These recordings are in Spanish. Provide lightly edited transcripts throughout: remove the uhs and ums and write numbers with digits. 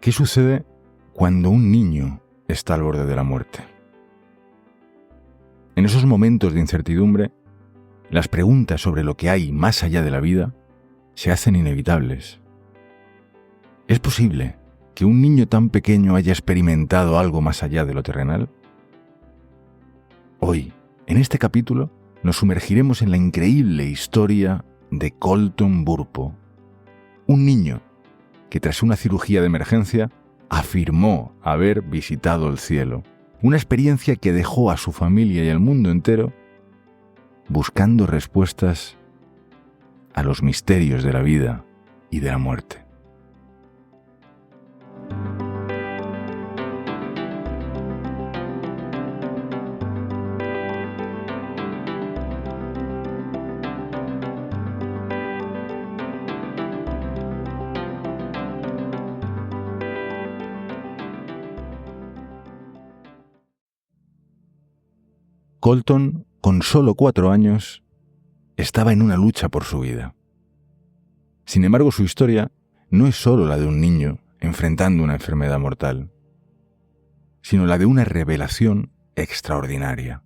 ¿Qué sucede cuando un niño está al borde de la muerte? En esos momentos de incertidumbre, las preguntas sobre lo que hay más allá de la vida se hacen inevitables. ¿Es posible que un niño tan pequeño haya experimentado algo más allá de lo terrenal? Hoy, en este capítulo, nos sumergiremos en la increíble historia de Colton Burpo, un niño que tras una cirugía de emergencia afirmó haber visitado el cielo, una experiencia que dejó a su familia y al mundo entero buscando respuestas a los misterios de la vida y de la muerte. Colton, con solo 4 años, estaba en una lucha por su vida. Sin embargo, su historia no es solo la de un niño enfrentando una enfermedad mortal, sino la de una revelación extraordinaria.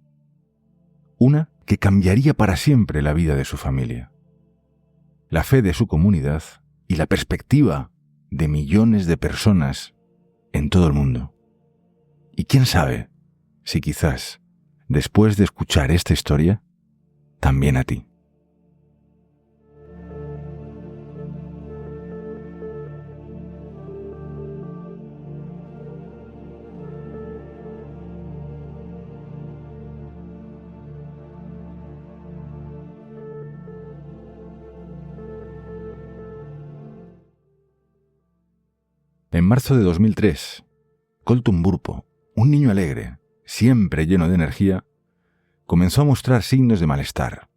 Una que cambiaría para siempre la vida de su familia, la fe de su comunidad y la perspectiva de millones de personas en todo el mundo. Y quién sabe si quizás, después de escuchar esta historia, también a ti. En marzo de 2003, Colton Burpo, un niño alegre, siempre lleno de energía, comenzó a mostrar signos de malestar.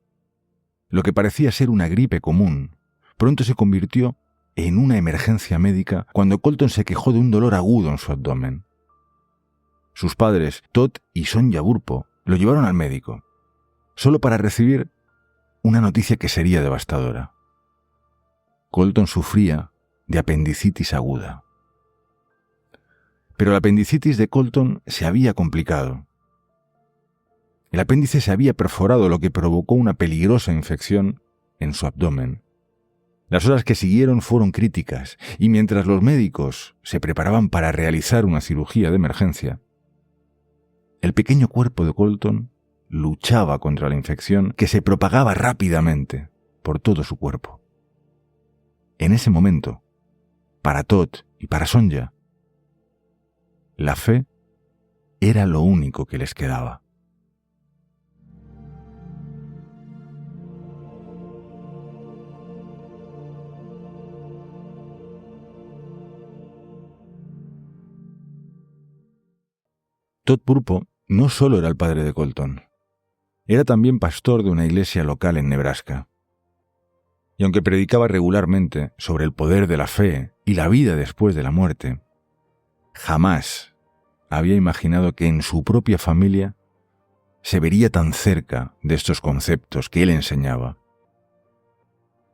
Lo que parecía ser una gripe común, pronto se convirtió en una emergencia médica cuando Colton se quejó de un dolor agudo en su abdomen. Sus padres, Todd y Sonja Burpo, lo llevaron al médico, solo para recibir una noticia que sería devastadora. Colton sufría de apendicitis aguda. Pero la apendicitis de Colton se había complicado. El apéndice se había perforado, lo que provocó una peligrosa infección en su abdomen. Las horas que siguieron fueron críticas, y mientras los médicos se preparaban para realizar una cirugía de emergencia, el pequeño cuerpo de Colton luchaba contra la infección que se propagaba rápidamente por todo su cuerpo. En ese momento, para Todd y para Sonja, la fe era lo único que les quedaba. Todd Burpo no solo era el padre de Colton, era también pastor de una iglesia local en Nebraska. Y aunque predicaba regularmente sobre el poder de la fe y la vida después de la muerte, jamás había imaginado que en su propia familia se vería tan cerca de estos conceptos que él enseñaba.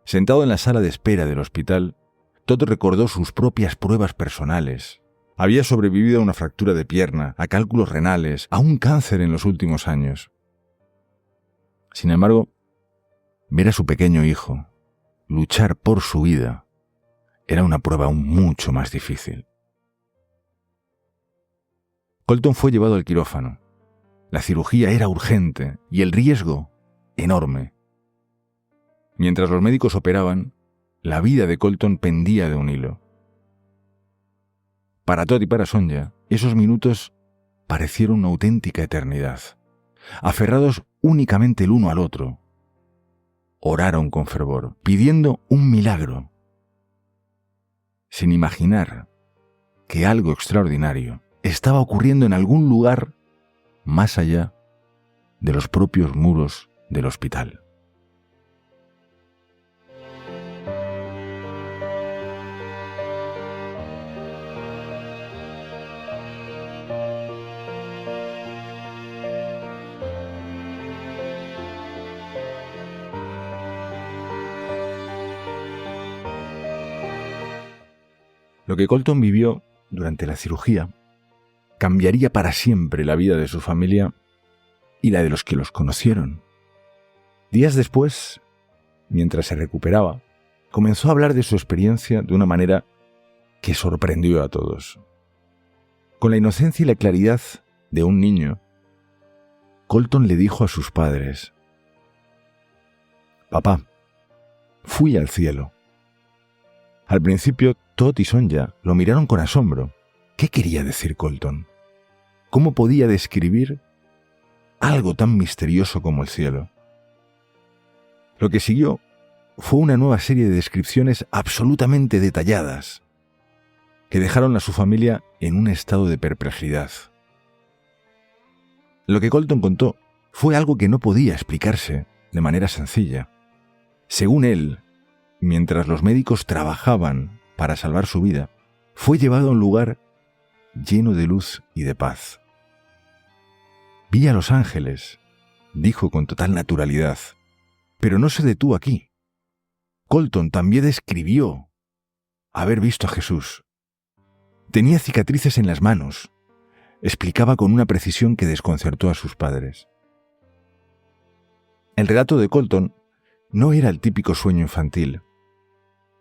Sentado en la sala de espera del hospital, Todd recordó sus propias pruebas personales. Había sobrevivido a una fractura de pierna, a cálculos renales, a un cáncer en los últimos años. Sin embargo, ver a su pequeño hijo luchar por su vida era una prueba aún mucho más difícil. Colton fue llevado al quirófano. La cirugía era urgente y el riesgo enorme. Mientras los médicos operaban, la vida de Colton pendía de un hilo. Para Todd y para Sonja, esos minutos parecieron una auténtica eternidad. Aferrados únicamente el uno al otro, oraron con fervor, pidiendo un milagro, sin imaginar que algo extraordinario estaba ocurriendo en algún lugar más allá de los propios muros del hospital. Lo que Colton vivió durante la cirugía, cambiaría para siempre la vida de su familia y la de los que los conocieron. Días después, mientras se recuperaba, comenzó a hablar de su experiencia de una manera que sorprendió a todos. Con la inocencia y la claridad de un niño, Colton le dijo a sus padres: «Papá, fui al cielo». Al principio, Todd y Sonja lo miraron con asombro. ¿Qué quería decir Colton? ¿Cómo podía describir algo tan misterioso como el cielo? Lo que siguió fue una nueva serie de descripciones absolutamente detalladas que dejaron a su familia en un estado de perplejidad. Lo que Colton contó fue algo que no podía explicarse de manera sencilla. Según él, mientras los médicos trabajaban para salvar su vida, fue llevado a un lugar lleno de luz y de paz. «Vi a los ángeles», dijo con total naturalidad, pero no se detuvo aquí. Colton también describió haber visto a Jesús. Tenía cicatrices en las manos, explicaba con una precisión que desconcertó a sus padres. El relato de Colton no era el típico sueño infantil.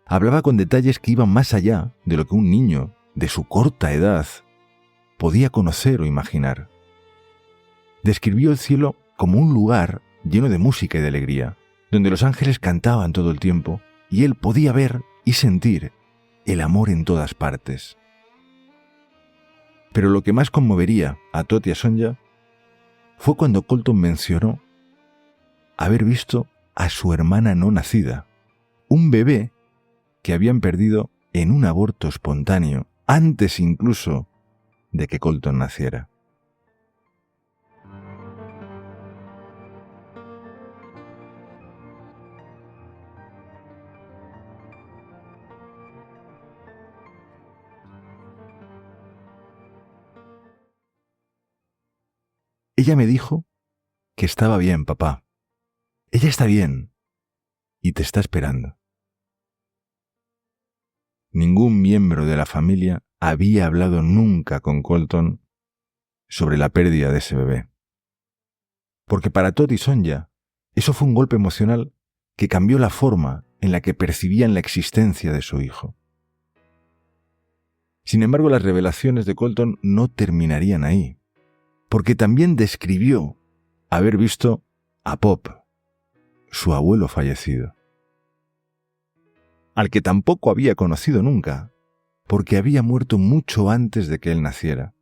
Hablaba con detalles que iban más allá de lo que un niño de su corta edad podía conocer o imaginar. Describió el cielo como un lugar lleno de música y de alegría, donde los ángeles cantaban todo el tiempo y él podía ver y sentir el amor en todas partes. Pero lo que más conmovería a Todd y a Sonja fue cuando Colton mencionó haber visto a su hermana no nacida, un bebé que habían perdido en un aborto espontáneo, antes incluso de que Colton naciera. Ella me dijo que estaba bien, papá. Ella está bien y te está esperando. Ningún miembro de la familia había hablado nunca con Colton sobre la pérdida de ese bebé. Porque para Todd y Sonja, eso fue un golpe emocional que cambió la forma en la que percibían la existencia de su hijo. Sin embargo, las revelaciones de Colton no terminarían ahí, porque también describió haber visto a Pop, su abuelo fallecido, al que tampoco había conocido nunca, porque había muerto mucho antes de que él naciera.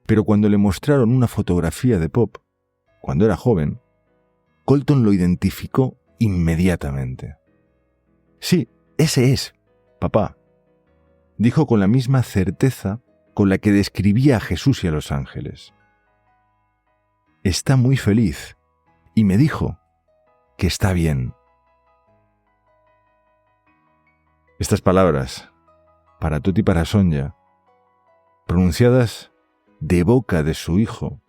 Pero cuando le mostraron una fotografía de Pop, cuando era joven, Colton lo identificó inmediatamente. «Sí, ese es, papá», dijo con la misma certeza con la que describía a Jesús y a los ángeles. «Está muy feliz y me dijo que está bien». Estas palabras, para Todd y para Sonja, pronunciadas de boca de su hijo,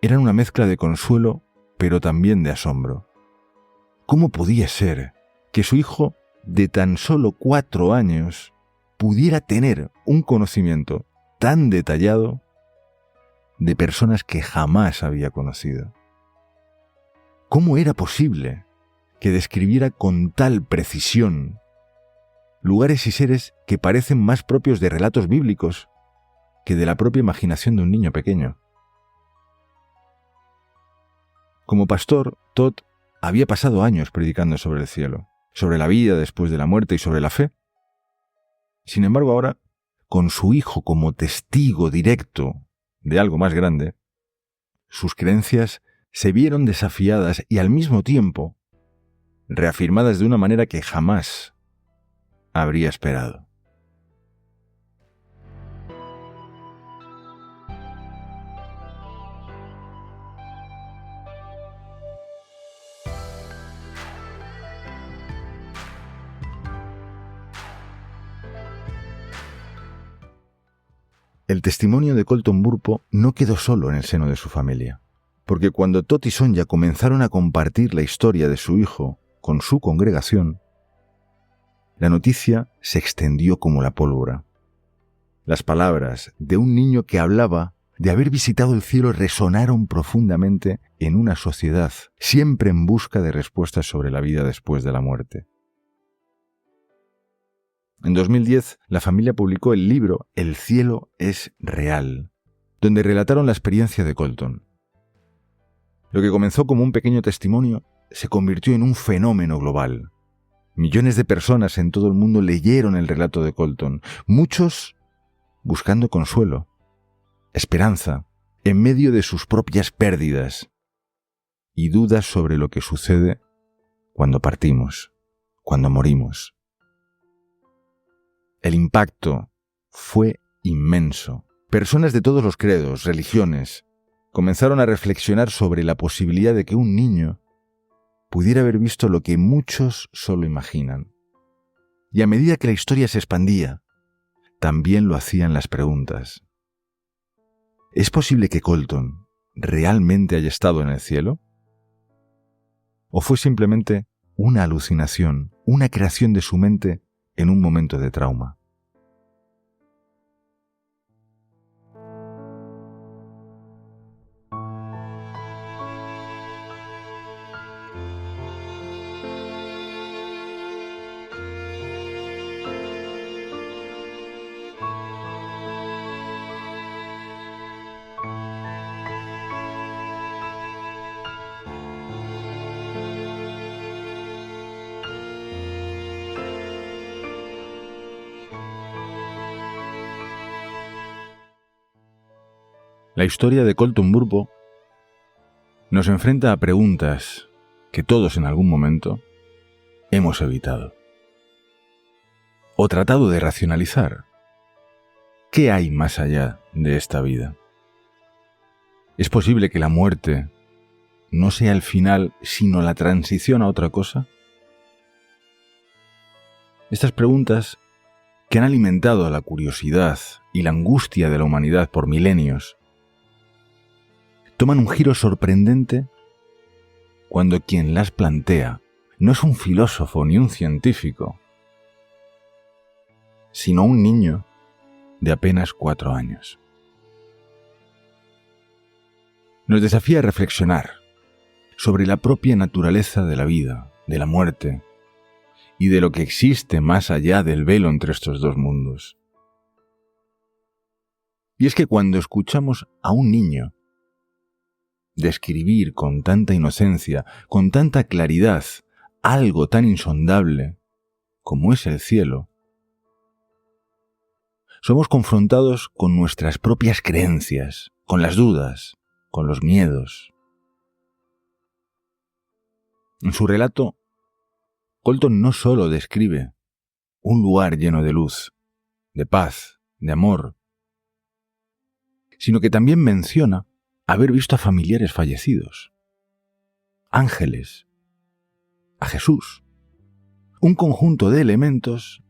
eran una mezcla de consuelo, pero también de asombro. ¿Cómo podía ser que su hijo, de tan solo 4 años, pudiera tener un conocimiento tan detallado de personas que jamás había conocido? ¿Cómo era posible que describiera con tal precisión lugares y seres que parecen más propios de relatos bíblicos que de la propia imaginación de un niño pequeño? Como pastor, Todd había pasado años predicando sobre el cielo, sobre la vida después de la muerte y sobre la fe. Sin embargo, ahora, con su hijo como testigo directo de algo más grande, sus creencias se vieron desafiadas y al mismo tiempo reafirmadas de una manera que jamás habría esperado. El testimonio de Colton Burpo no quedó solo en el seno de su familia, porque cuando Todd y Sonja comenzaron a compartir la historia de su hijo con su congregación, la noticia se extendió como la pólvora. Las palabras de un niño que hablaba de haber visitado el cielo resonaron profundamente en una sociedad siempre en busca de respuestas sobre la vida después de la muerte. En 2010, la familia publicó el libro El cielo es real, donde relataron la experiencia de Colton. Lo que comenzó como un pequeño testimonio se convirtió en un fenómeno global. Millones de personas en todo el mundo leyeron el relato de Colton, muchos buscando consuelo, esperanza, en medio de sus propias pérdidas y dudas sobre lo que sucede cuando partimos, cuando morimos. El impacto fue inmenso. Personas de todos los credos, religiones, comenzaron a reflexionar sobre la posibilidad de que un niño pudiera haber visto lo que muchos solo imaginan. Y a medida que la historia se expandía, también lo hacían las preguntas. ¿Es posible que Colton realmente haya estado en el cielo? ¿O fue simplemente una alucinación, una creación de su mente en un momento de trauma? La historia de Colton Burpo nos enfrenta a preguntas que todos en algún momento hemos evitado o tratado de racionalizar. ¿Qué hay más allá de esta vida? ¿Es posible que la muerte no sea el final, sino la transición a otra cosa? Estas preguntas, que han alimentado a la curiosidad y la angustia de la humanidad por milenios, toman un giro sorprendente cuando quien las plantea no es un filósofo ni un científico, sino un niño de apenas 4 años. Nos desafía a reflexionar sobre la propia naturaleza de la vida, de la muerte y de lo que existe más allá del velo entre estos dos mundos. Y es que cuando escuchamos a un niño describir con tanta inocencia, con tanta claridad, algo tan insondable como es el cielo, somos confrontados con nuestras propias creencias, con las dudas, con los miedos. En su relato, Colton no solo describe un lugar lleno de luz, de paz, de amor, sino que también menciona haber visto a familiares fallecidos, ángeles, a Jesús, un conjunto de elementos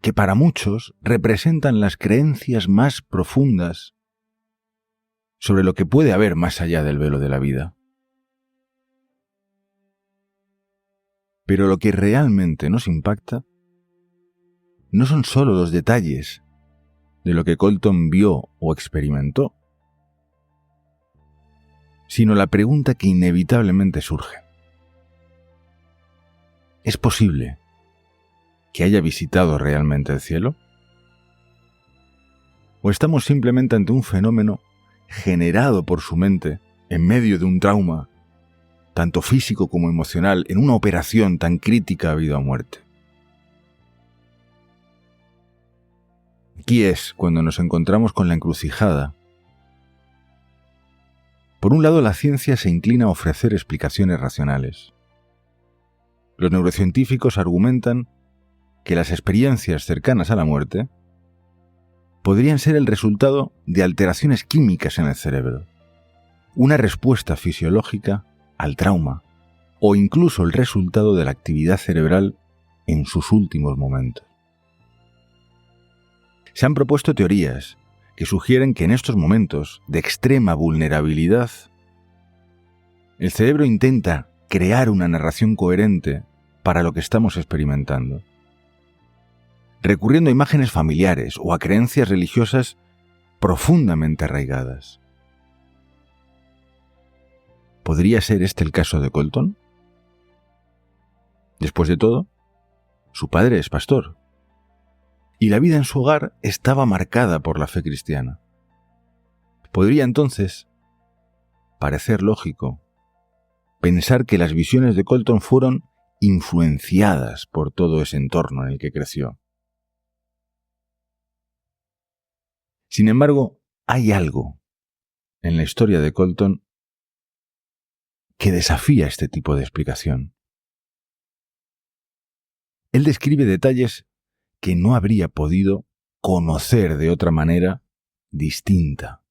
que para muchos representan las creencias más profundas sobre lo que puede haber más allá del velo de la vida. Pero lo que realmente nos impacta no son solo los detalles de lo que Colton vio o experimentó, sino la pregunta que inevitablemente surge. ¿Es posible que haya visitado realmente el cielo? ¿O estamos simplemente ante un fenómeno generado por su mente en medio de un trauma, tanto físico como emocional, en una operación tan crítica a vida o muerte? Aquí es cuando nos encontramos con la encrucijada. Por un lado, la ciencia se inclina a ofrecer explicaciones racionales. Los neurocientíficos argumentan que las experiencias cercanas a la muerte podrían ser el resultado de alteraciones químicas en el cerebro, una respuesta fisiológica al trauma, o incluso el resultado de la actividad cerebral en sus últimos momentos. Se han propuesto teorías que sugieren que en estos momentos de extrema vulnerabilidad, el cerebro intenta crear una narración coherente para lo que estamos experimentando. recurriendo a imágenes familiares o a creencias religiosas profundamente arraigadas. ¿Podría ser este el caso de Colton? Después de todo, su padre es pastor, y la vida en su hogar estaba marcada por la fe cristiana. Podría entonces parecer lógico pensar que las visiones de Colton fueron influenciadas por todo ese entorno en el que creció. Sin embargo, hay algo en la historia de Colton que desafía este tipo de explicación. Él describe detalles que no habría podido conocer de otra manera distinta.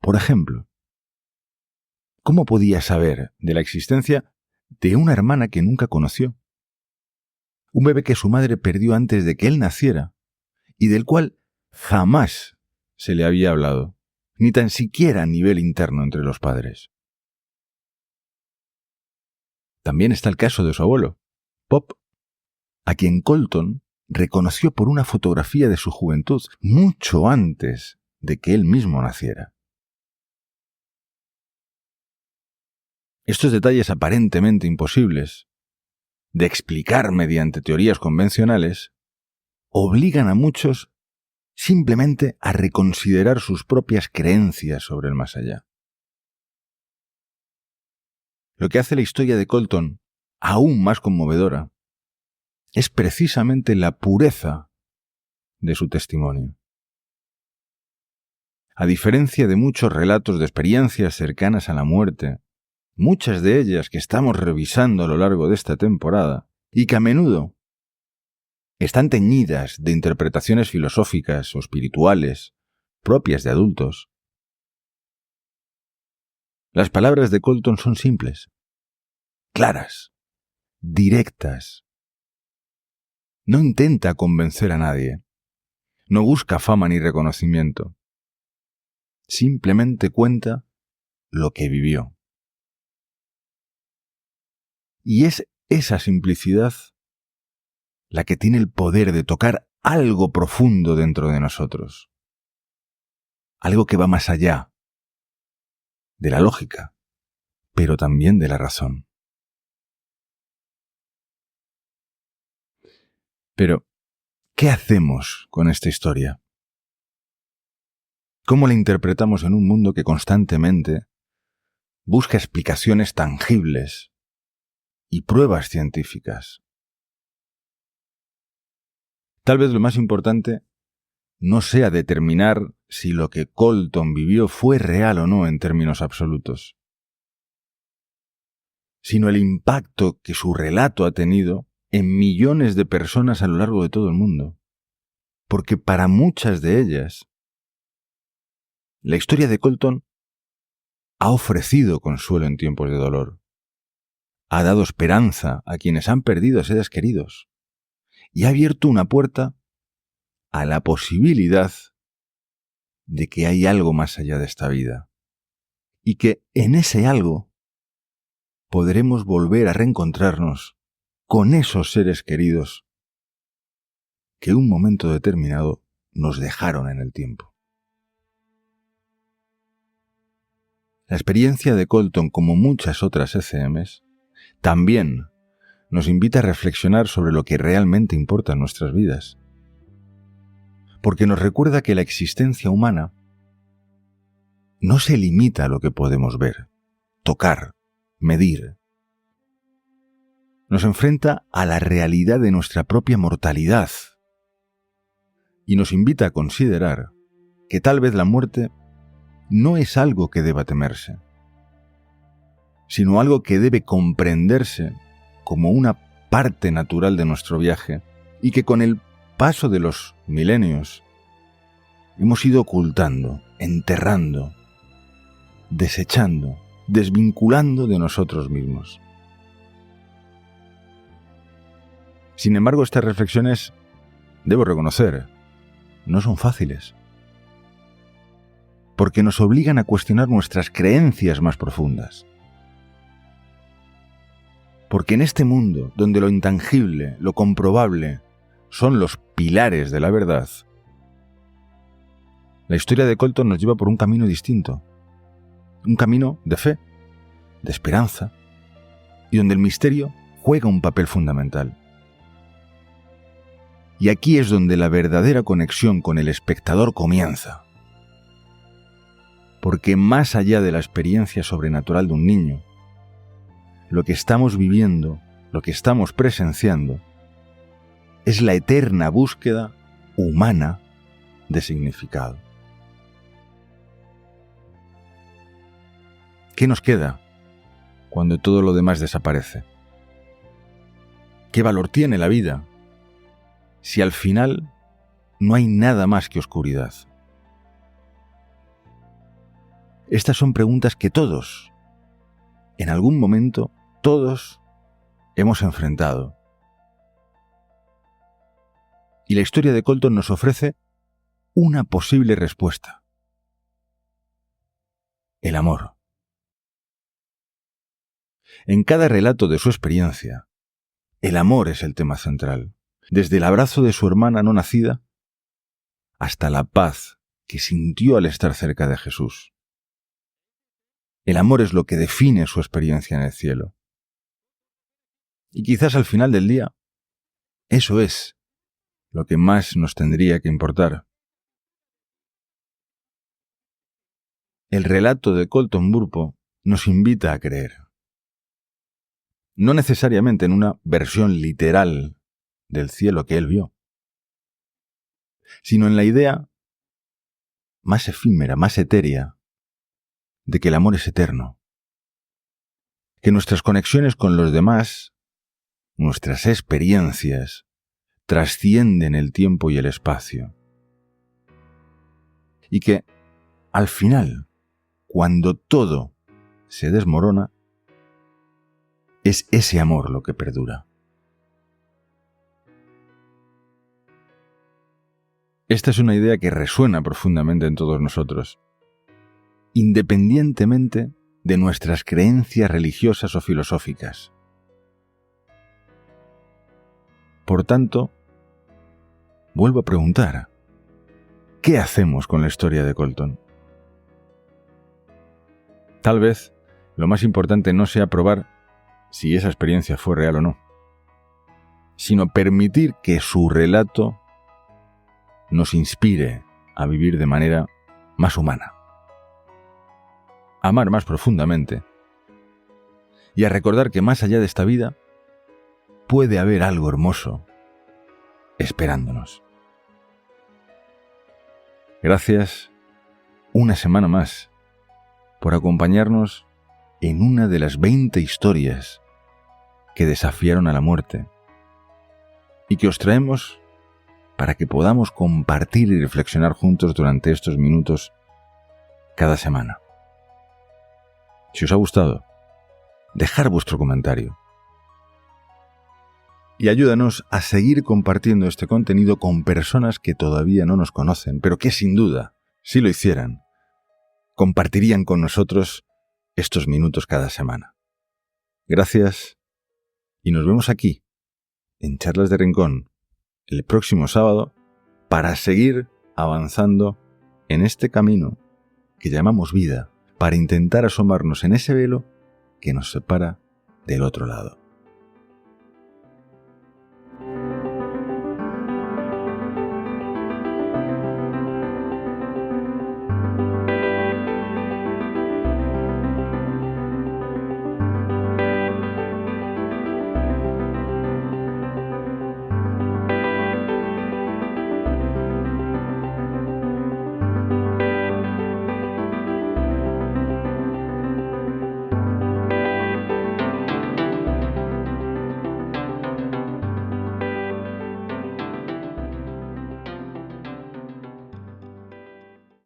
Por ejemplo, ¿cómo podía saber de la existencia de una hermana que nunca conoció? Un bebé que su madre perdió antes de que él naciera y del cual jamás se le había hablado, ni tan siquiera a nivel interno entre los padres. También está el caso de su abuelo, Pop, a quien Colton reconoció por una fotografía de su juventud mucho antes de que él mismo naciera. Estos detalles aparentemente imposibles de explicar mediante teorías convencionales obligan a muchos simplemente a reconsiderar sus propias creencias sobre el más allá. Lo que hace la historia de Colton aún más conmovedora es precisamente la pureza de su testimonio. A diferencia de muchos relatos de experiencias cercanas a la muerte, muchas de ellas que estamos revisando a lo largo de esta temporada, y que a menudo están teñidas de interpretaciones filosóficas o espirituales propias de adultos, las palabras de Colton son simples, claras, directas. No intenta convencer a nadie, no busca fama ni reconocimiento, simplemente cuenta lo que vivió. Y es esa simplicidad la que tiene el poder de tocar algo profundo dentro de nosotros, algo que va más allá de la lógica, pero también de la razón. Pero, ¿qué hacemos con esta historia? ¿Cómo la interpretamos en un mundo que constantemente busca explicaciones tangibles y pruebas científicas? Tal vez lo más importante no sea determinar si lo que Colton vivió fue real o no en términos absolutos, sino el impacto que su relato ha tenido en millones de personas a lo largo de todo el mundo. Porque para muchas de ellas, la historia de Colton ha ofrecido consuelo en tiempos de dolor, ha dado esperanza a quienes han perdido a seres queridos y ha abierto una puerta a la posibilidad de que hay algo más allá de esta vida y que en ese algo podremos volver a reencontrarnos con esos seres queridos que en un momento determinado nos dejaron en el tiempo. La experiencia de Colton, como muchas otras ECMs, también nos invita a reflexionar sobre lo que realmente importa en nuestras vidas, porque nos recuerda que la existencia humana no se limita a lo que podemos ver, tocar, medir. Nos enfrenta a la realidad de nuestra propia mortalidad y nos invita a considerar que tal vez la muerte no es algo que deba temerse, sino algo que debe comprenderse como una parte natural de nuestro viaje y que con el paso de los milenios hemos ido ocultando, enterrando, desechando, desvinculando de nosotros mismos. Sin embargo, estas reflexiones, debo reconocer, no son fáciles, porque nos obligan a cuestionar nuestras creencias más profundas. Porque en este mundo, donde lo intangible, lo comprobable, son los pilares de la verdad, la historia de Colton nos lleva por un camino distinto, un camino de fe, de esperanza, y donde el misterio juega un papel fundamental. Y aquí es donde la verdadera conexión con el espectador comienza. Porque más allá de la experiencia sobrenatural de un niño, lo que estamos viviendo, lo que estamos presenciando, es la eterna búsqueda humana de significado. ¿Qué nos queda cuando todo lo demás desaparece? ¿Qué valor tiene la vida si al final no hay nada más que oscuridad? Estas son preguntas que todos, en algún momento, todos hemos enfrentado. Y la historia de Colton nos ofrece una posible respuesta. El amor. En cada relato de su experiencia, el amor es el tema central, desde el abrazo de su hermana no nacida hasta la paz que sintió al estar cerca de Jesús. El amor es lo que define su experiencia en el cielo. Y quizás al final del día, eso es lo que más nos tendría que importar. El relato de Colton Burpo nos invita a creer. No necesariamente en una versión literal del cielo que él vio, sino en la idea más efímera, más etérea, de que el amor es eterno, que nuestras conexiones con los demás, nuestras experiencias, trascienden el tiempo y el espacio, y que, al final, cuando todo se desmorona, es ese amor lo que perdura. Esta es una idea que resuena profundamente en todos nosotros, independientemente de nuestras creencias religiosas o filosóficas. Por tanto, vuelvo a preguntar, ¿qué hacemos con la historia de Colton? Tal vez lo más importante no sea probar si esa experiencia fue real o no, sino permitir que su relato nos inspire a vivir de manera más humana, a amar más profundamente y a recordar que más allá de esta vida puede haber algo hermoso esperándonos. Gracias una semana más por acompañarnos en una de las 20 historias que desafiaron a la muerte y que os traemos para que podamos compartir y reflexionar juntos durante estos minutos cada semana. Si os ha gustado, dejad vuestro comentario y ayúdanos a seguir compartiendo este contenido con personas que todavía no nos conocen, pero que sin duda, si lo hicieran, compartirían con nosotros estos minutos cada semana. Gracias y nos vemos aquí, en Charlas de Rincón, el próximo sábado, para seguir avanzando en este camino que llamamos vida, para intentar asomarnos en ese velo que nos separa del otro lado.